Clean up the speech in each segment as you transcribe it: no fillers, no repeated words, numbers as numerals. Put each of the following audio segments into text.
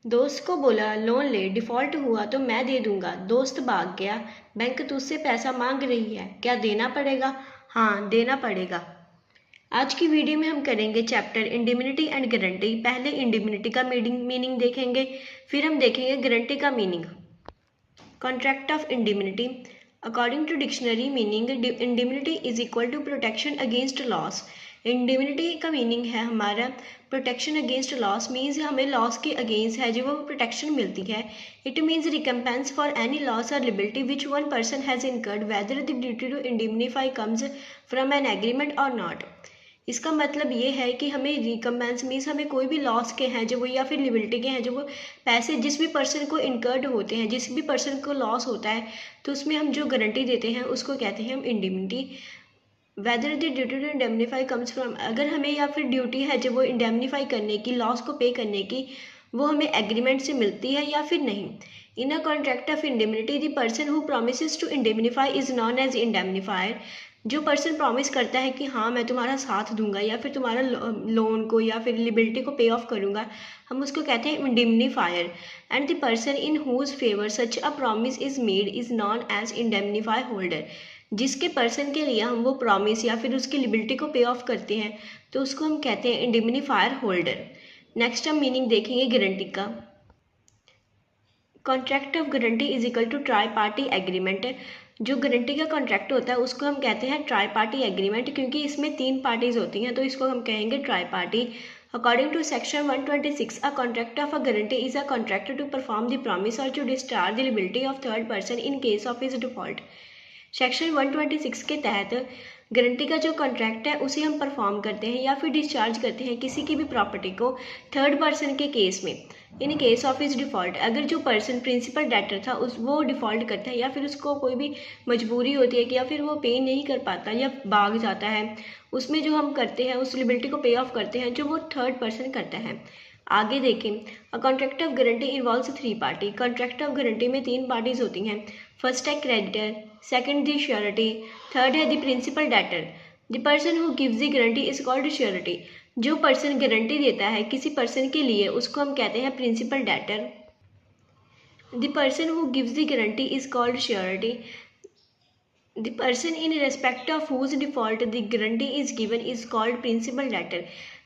दोस्त को बोला लोन ले, डिफॉल्ट हुआ तो मैं दे दूंगा। दोस्त भाग गया, बैंक तुझसे पैसा मांग रही है, क्या देना पड़ेगा? हाँ, देना पड़ेगा। आज की वीडियो में हम करेंगे चैप्टर इंडिमिनिटी एंड गारंटी। पहले इंडिमिनिटी का मीनिंग देखेंगे, फिर हम देखेंगे गारंटी का meaning. Contract of indemnity. According to dictionary meaning, indemnity is equal to protection against loss. Indemnity का मीनिंग है हमारा प्रोटेक्शन अगेंस्ट लॉस, मीन्स हमें लॉस के अगेंस्ट है जो वो प्रोटेक्शन मिलती है। It means recompense for any loss और liability which one person has incurred whether the duty to इंडिमिनिफाई comes from an agreement और नॉट। इसका मतलब ये है कि हमें रिकम्पेंस मीन्स हमें कोई भी लॉस के हैं जो वो या फिर लिबिलिटी के हैं जो वो पैसे जिस भी पर्सन को इनकर्ड होते हैं, जिस भी पर्सन को लॉस होता है, तो उसमें हम जो गारंटी देते हैं उसको कहते हैं हम indemnity. Whether the duty to indemnify comes from, अगर हमें या फिर ड्यूटी है जो वो इंडेमनीफाई करने की, लॉस को पे करने की, वो हमें एग्रीमेंट से मिलती है या फिर नहीं। In a contract of indemnity the person who promises to indemnify is known as indemnifier. जो पर्सन प्रॉमिस करता है कि हाँ मैं तुम्हारा साथ दूंगा या फिर तुम्हारा लोन को या फिर लिबिलिटी को पे ऑफ करूंगा, हम उसको कहते हैं indemnifier. And the person in whose favour such a promise is made is known as indemnify holder. जिसके पर्सन के लिए हम वो प्रॉमिस या फिर उसकी लिबिलिटी को पे ऑफ करते हैं तो उसको हम कहते हैं इंडेमनीफायर होल्डर। नेक्स्ट हम मीनिंग देखेंगे गारंटी का। Contract of guarantee is equal to tri party agreement. जो गारंटी का कॉन्ट्रैक्ट होता है उसको हम कहते हैं ट्राई पार्टी एग्रीमेंट, क्योंकि इसमें 3 पार्टीज होती हैं तो इसको हम कहेंगे tri party. According to section 126, a contract of a guarantee is a contract to perform the promise or to discharge the liability of third person in case of his default. Section 126 के तहत guarantee का जो contract है उसे हम perform करते हैं या फिर डिस्चार्ज करते हैं किसी की भी प्रॉपर्टी को थर्ड पर्सन के केस में, इन केस ऑफ इज डिफ़ॉल्ट। अगर जो पर्सन प्रिंसिपल डेटर था वो डिफ़ॉल्ट करता है या फिर उसको कोई भी मजबूरी होती है कि या फिर वो पे नहीं कर पाता या भाग जाता है, उसमें जो हम करते हैं उस लिबिलिटी को पे ऑफ करते हैं जो वो थर्ड पर्सन करता है। आगे देखें, a contract of guarantee involves 3 party. Contract of guarantee में 3 पार्टीज होती हैं। फर्स्ट है creditor, second the surety, third है the principal debtor. The person who gives the guarantee is called surety. जो पर्सन गारंटी देता है किसी पर्सन के लिए उसको हम कहते हैं principal debtor. The person who gives the guarantee is called surety. The person in respect of whose default the guarantee is given is called principal debtor।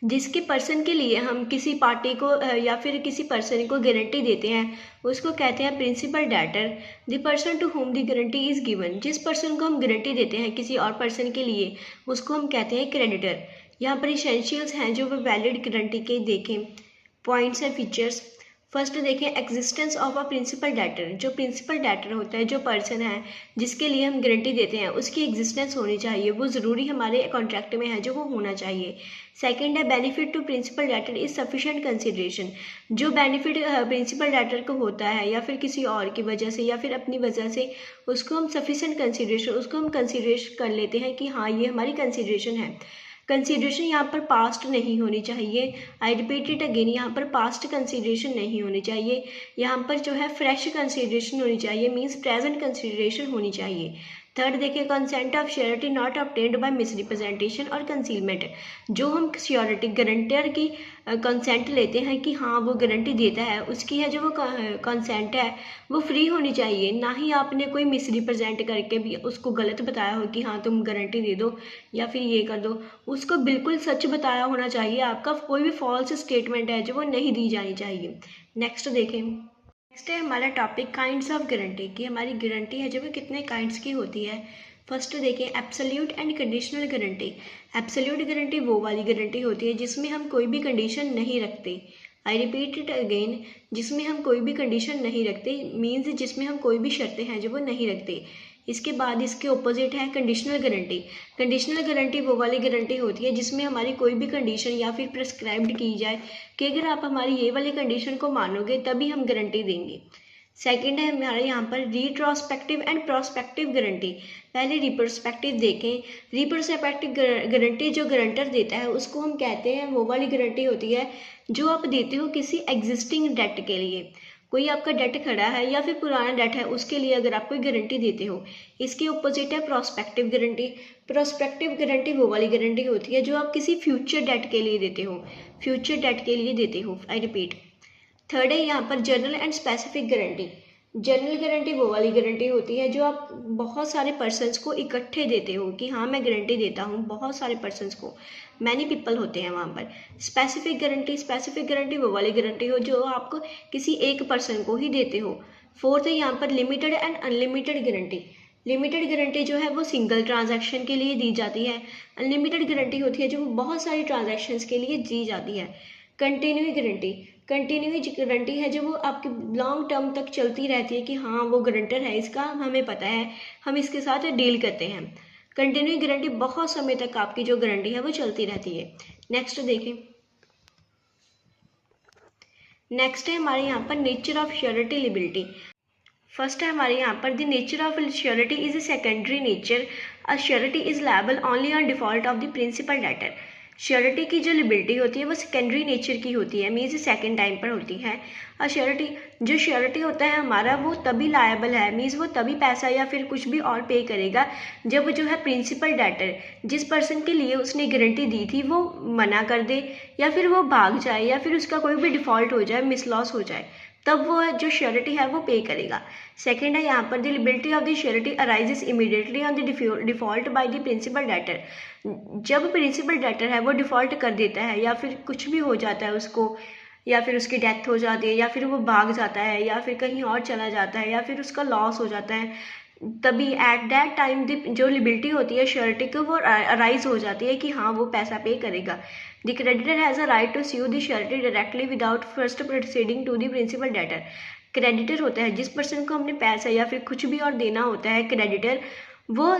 जिसके पर्सन के लिए हम किसी पार्टी को या फिर किसी पर्सन को गारंटी देते हैं उसको कहते हैं principal debtor. The person to whom the guarantee is given, जिस पर्सन को हम गारंटी देते हैं किसी और पर्सन के लिए उसको हम कहते हैं क्रेडिटर। यहाँ पर इसेंशियल्स हैं जो वैलिड गारंटी के देखें, पॉइंट्स हैं, फीचर्स। फर्स्ट देखें existence of a principal debtor. जो प्रिंसिपल डेटर होता है, जो पर्सन है जिसके लिए हम गारंटी देते हैं उसकी एग्जिस्टेंस होनी चाहिए, वो ज़रूरी हमारे कॉन्ट्रैक्ट में है जो वो होना चाहिए। सेकंड है benefit to principal debtor is sufficient consideration. जो बेनिफिट प्रिंसिपल डेटर को होता है या फिर किसी और की वजह से या फिर अपनी वजह से उसको हम सफिशिएंट कंसिडरेशन, उसको हम कंसिडरेशन कर लेते हैं कि हाँ ये हमारी कंसिडरेशन है। कंसीडरेशन यहाँ पर पास्ट नहीं होनी चाहिए, आई रिपीट इट अगेन, यहाँ पर पास्ट कंसीडरेशन नहीं होनी चाहिए, यहाँ पर जो है फ्रेश कंसीडरेशन होनी चाहिए, मीन्स प्रेजेंट कंसीडरेशन होनी चाहिए। थर्ड देखिए consent of surety not obtained by misrepresentation और कंसीलमेंट। जो हम श्योरिटी गारंटर की कंसेंट लेते हैं कि हाँ वो गारंटी देता है, उसकी है जो वो कंसेंट है वो फ्री होनी चाहिए, ना ही आपने कोई मिसरिप्रेजेंट करके भी उसको गलत बताया हो कि हाँ तुम गारंटी दे दो या फिर ये कर दो। उसको बिल्कुल सच बताया होना चाहिए, आपका कोई भी फॉल्स स्टेटमेंट है जो वो नहीं दी जानी चाहिए। नेक्स्ट देखें, नेक्स्ट है हमारा टॉपिक काइंड्स ऑफ गारंटी की। हमारी गारंटी है जो वो कितने काइंड्स की होती है। फर्स्ट देखें absolute and conditional guarantee. Absolute guarantee वो वाली गारंटी होती है जिसमें हम कोई भी कंडीशन नहीं रखते, आई रिपीट इट अगेन, जिसमें हम कोई भी कंडीशन नहीं रखते, मीन्स जिसमें हम कोई भी शर्तें हैं जो वो नहीं रखते। इसके बाद इसके ऑपोजिट है कंडीशनल गारंटी। कंडीशनल गारंटी वो वाली गारंटी होती है जिसमें हमारी कोई भी कंडीशन या फिर प्रिस्क्राइब्ड की जाए कि अगर आप हमारी ये वाली कंडीशन को मानोगे तभी हम गारंटी देंगे। सेकंड है हमारा यहाँ पर रिट्रोस्पेक्टिव एंड प्रोस्पेक्टिव गारंटी। पहले रिप्रोस्पेक्टिव देखें। रिप्रोस्पेक्टिव गारंटी जो गारंटर देता है उसको हम कहते हैं वो वाली गारंटी होती है जो आप देते हो किसी एग्जिस्टिंग डेट के लिए। कोई आपका डेट खड़ा है या फिर पुराना डेट है उसके लिए अगर आप कोई गारंटी देते हो। इसके ऑपोजिट है प्रोस्पेक्टिव गारंटी। प्रोस्पेक्टिव गारंटी वो वाली गारंटी होती है जो आप किसी फ्यूचर डेट के लिए देते हो, फ्यूचर डेट के लिए देते हो, आई रिपीट। थर्ड है यहाँ पर general and specific guarantee. General guarantee वो वाली गारंटी होती है जो आप बहुत सारे पर्सनस को इकट्ठे देते हो कि हाँ मैं गारंटी देता हूँ बहुत सारे पर्सनस को, मैनी पीपल होते हैं वहाँ पर। स्पेसिफिक गारंटी वो वाली गारंटी हो जो आपको किसी एक पर्सन को ही देते हो। फोर्थ है यहाँ पर limited and unlimited guarantee. Limited guarantee जो है वो सिंगल ट्रांजैक्शन के लिए दी जाती है। अनलिमिटेड गारंटी होती है जो बहुत सारी ट्रांजैक्शंस के लिए दी जाती है। कंटिन्यू गारंटी है जो वो आपके लॉन्ग टर्म तक चलती रहती है कि हाँ वो गारंटर है इसका, हमें पता है, हम इसके साथ डील करते हैं। कंटिन्यू गारंटी बहुत समय तक आपकी जो गारंटी है वो चलती रहती है। नेक्स्ट देखें, नेक्स्ट है हमारे यहाँ पर nature of surety liability. First है हमारे यहाँ पर the nature of surety is a secondary nature, a surety is liable only on default of the principal debtor. Surety की जो लिबिलिटी होती है वो सेकेंडरी नेचर की होती है, मीन्स सेकेंड टाइम पर होती है। और श्योरिटी होता है हमारा वो तभी लायबल है, मीन्स वो तभी पैसा या फिर कुछ भी और पे करेगा जब जो है प्रिंसिपल डेटर जिस पर्सन के लिए उसने गारंटी दी थी वो मना कर दे या फिर वो भाग जाए या फिर उसका कोई भी डिफ़ॉल्ट हो जाए, मिसलॉस हो जाए, तब वो जो श्योरिटी है वो पे करेगा। सेकेंड है यहाँ पर the liability of the surety arises immediately on the default by the principal debtor. जब प्रिंसिपल डेटर है वो डिफ़ॉल्ट कर देता है या फिर कुछ भी हो जाता है उसको, या फिर उसकी डेथ हो जाती है या फिर वो भाग जाता है या फिर कहीं और चला जाता है या फिर उसका लॉस हो जाता है, तभी एट दैट टाइम जो लिबिलिटी होती है श्योरिटी को वो अराइज हो जाती है कि हाँ वो पैसा पे करेगा। The creditor has a right to sue the surety directly without first proceeding to the principal debtor. Creditor होता है जिस पर्सन को हमने पैसा या फिर कुछ भी और देना होता है, क्रेडिटर वो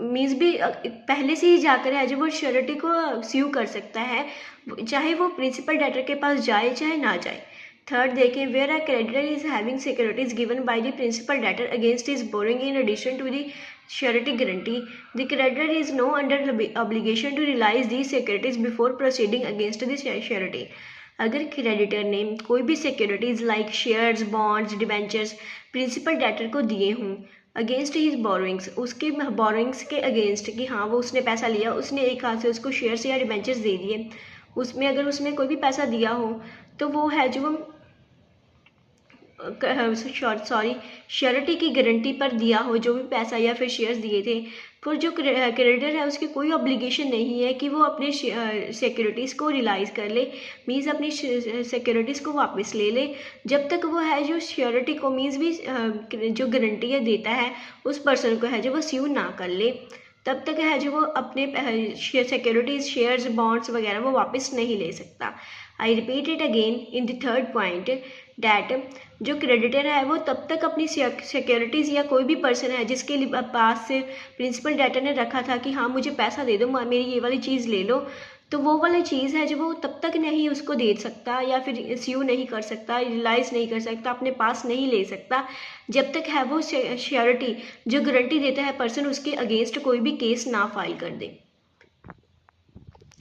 मीन्स भी पहले से ही जाकर है जो वो श्योरिटी को स्यू कर सकता है, चाहे वो प्रिंसिपल डेटर के पास जाए चाहे ना जाए। थर्ड देखें, where a creditor is having securities given by the principal debtor against his borrowing in addition to the surety guarantee, the creditor is no under obligation to realise the securities before proceeding against the surety. अगर creditor ने कोई भी securities like shares, bonds, debentures principal debtor को दिए हों against his borrowings, उसके borrowings के against कि हाँ वो उसने पैसा लिया, उसने एक हाथ से उसको शेयर्स या डिबेंचर्स दे दिए, उसमें अगर उसने कोई भी पैसा दिया हो तो वो है जो श्योरिटी की गारंटी पर दिया हो जो भी पैसा या फिर शेयर्स दिए थे, पर जो क्रेडिटर है उसकी कोई ऑब्लिगेशन नहीं है कि वो अपने सिक्योरिटीज़ को रियलाइज़ कर ले, मीन्स अपनी सिक्योरिटीज़ को वापस ले ले, जब तक वो है जो श्योरिटी को मीन्स भी जो गारंटी है देता है उस पर्सन को है जो वो स्यू ना कर ले, तब तक है जो वो अपने सिक्योरिटीज़, शेयर्स, बॉन्ड्स वगैरह वो वापस नहीं ले सकता। I repeat it again in the third point that जो क्रेडिटर है वो तब तक अपनी सिक्योरिटीज़ या कोई भी पर्सन है जिसके पास से प्रिंसिपल डेटर ने रखा था कि हाँ मुझे पैसा दे दो, मेरी ये वाली चीज़ ले लो, तो वो वाली चीज़ है जो वो तब तक नहीं उसको दे सकता या फिर स्यू नहीं कर सकता, रियलाइज़ नहीं कर सकता, अपने पास नहीं ले सकता, जब तक है वो श्योरिटी जो गारंटी देता है पर्सन उसके अगेंस्ट कोई भी केस ना फाइल कर दे।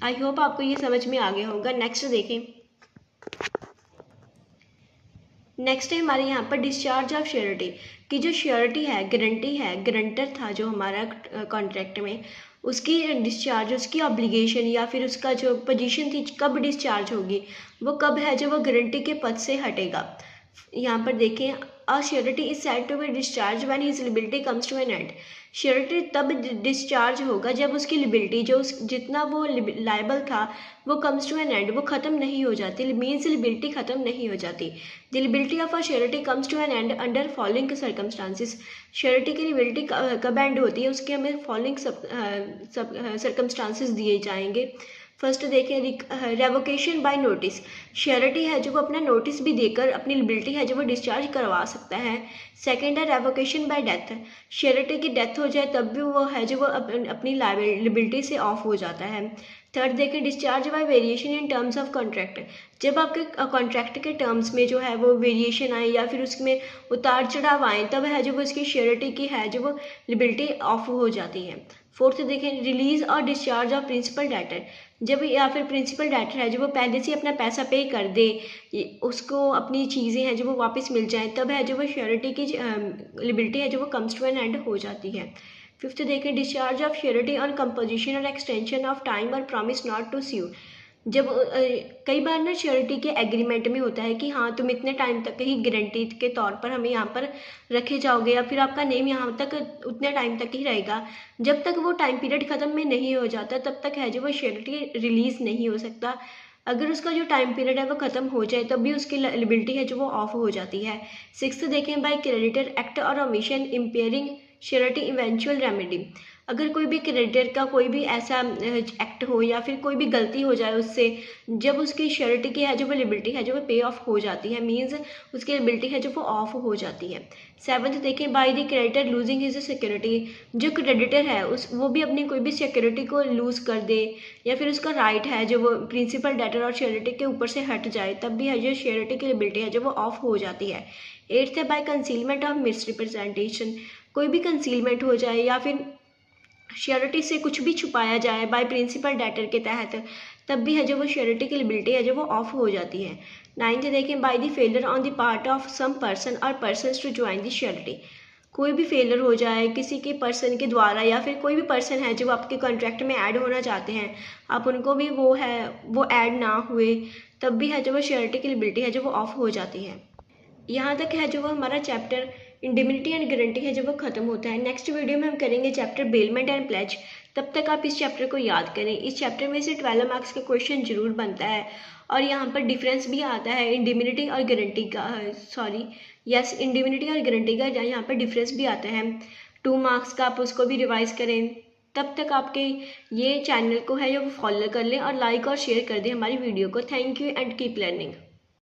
आई होप आपको ये समझ में आ गया होगा। नेक्स्ट देखें, नेक्स्ट है हमारे यहाँ पर डिस्चार्ज ऑफ श्योरिटी की जो श्योरिटी है, गारंटी है, गारंटर था जो हमारा कॉन्ट्रैक्ट में, उसकी डिस्चार्ज, उसकी ऑब्लिगेशन या फिर उसका जो पोजीशन थी कब डिस्चार्ज होगी, वो कब है जो वो गारंटी के पद से हटेगा। यहाँ पर देखें, a surety is said to be discharge when his liability comes to an end. Surety तब डिस्चार्ज होगा जब उसकी लिबिलिटी जो जितना वो लायबल था वो कम्स टू एन एंड, वो ख़त्म नहीं हो जाती, मीन्स लिबिलिटी ख़त्म नहीं हो जाती। The liability of a surety comes to an end under following circumstances. Surety की लिबिलिटी कब एंड होती है उसके हमें फॉलोइंग सर्कमस्टांसिस दिए जाएंगे। फर्स्ट देखें, रेवोकेशन बाय नोटिस। श्योरिटी है जो वो अपना नोटिस भी देकर अपनी लिबिलिटी है जो वो डिस्चार्ज करवा सकता है। सेकेंड है रेवोकेशन बाय डेथ। श्योरिटी की डेथ हो जाए तब भी वो है जो वो अपनी लिबिलिटी से ऑफ हो जाता है। थर्ड देखें, discharge by variation in terms of contract. जब आपके कॉन्ट्रैक्ट के टर्म्स में जो है वो वेरिएशन आए या फिर उसमें उतार चढ़ाव आए, तब है जो वो उसकी श्योरिटी की है जो वो लिबिलिटी ऑफ हो जाती है। फोर्थ देखें, रिलीज और डिस्चार्ज ऑफ प्रिंसिपल डेटर। जब या फिर प्रिंसिपल डेटर है जो वो पहले से अपना पैसा पे कर दे, उसको अपनी चीज़ें हैं जो वो वापस मिल जाएं, तब है जो वो श्योरिटी की लिबिलिटी है जो वो कम्स टू एन एंड हो जाती है। फिफ्थ देखें, discharge of surety on composition और एक्सटेंशन ऑफ टाइम और प्रॉमिस नॉट टू स्यू। जब कई बार ना श्योरिटी के एग्रीमेंट में होता है कि हाँ तुम इतने टाइम तक ही गारंटी के तौर पर हमें यहाँ पर रखे जाओगे या फिर आपका नेम यहाँ तक उतने टाइम तक ही रहेगा। जब तक वो टाइम पीरियड ख़त्म में नहीं हो जाता तब तक है जो वो श्योरिटी रिलीज़ नहीं हो सकता। अगर उसका जो टाइम पीरियड है वो ख़त्म हो जाए तब भी उसकी लायबिलिटी है जो वो ऑफ हो जाती है। 6 देखें, बाय क्रेडिटर एक्ट और omission impairing surety eventual remedy. अगर कोई भी क्रेडिटर का कोई भी ऐसा एक्ट हो या फिर कोई भी गलती हो जाए उससे, जब उसकी श्योरिटी की है जो वो लिबिलिटी है जो वो पे ऑफ हो जाती है, मीन्स उसकी लिबिलिटी है जो वो ऑफ हो जाती है। 7 देखें, by the creditor losing his security. जो क्रेडिटर है उस वो भी अपनी कोई भी सिक्योरिटी को लूज़ कर दे या फिर उसका राइट है जो वो प्रिंसिपल डेटर और श्योरिटी के ऊपर से हट जाए तब भी है जो श्योरिटी की लिबिलिटी है जो वो ऑफ हो जाती है। 8 है, बाय कंसीलमेंट ऑफ मिसरिप्रेजेंटेशन। कोई भी कंसीलमेंट हो जाए या फिर श्योरिटी से कुछ भी छुपाया जाए बाय प्रिंसिपल डेटर के तहत तब भी है जो वो श्योरिटी की लिबिलिटी है जो वो ऑफ हो जाती है। 9 देखें, by the failure on the part of some person or persons to join the surety. कोई भी फेलियर हो जाए किसी के पर्सन के द्वारा या फिर कोई भी पर्सन है जो आपके कॉन्ट्रैक्ट में ऐड होना चाहते हैं, आप उनको भी वो ऐड ना हुए तब भी है जो वो श्योरिटी की लिबिलिटी है जो वो ऑफ हो जाती है। यहाँ तक है जो वो हमारा चैप्टर इंडिमिनिटी एंड गारंटी है जो वो खत्म होता है। नेक्स्ट वीडियो में हम करेंगे चैप्टर बेलमेंट एंड प्लेज। तब तक आप इस चैप्टर को याद करें। इस चैप्टर में से 12 मार्क्स का क्वेश्चन जरूर बनता है और यहाँ पर डिफरेंस भी आता है इंडिमिनिटी और गारंटी का, इंडिमिनिटी और गारंटी का यहाँ पर डिफरेंस भी आता है 2 मार्क्स का। आप उसको भी रिवाइज करें। तब तक आपके ये चैनल को है जो फॉलो कर लें और लाइक और शेयर कर दें हमारी वीडियो को। Thank you and keep learning.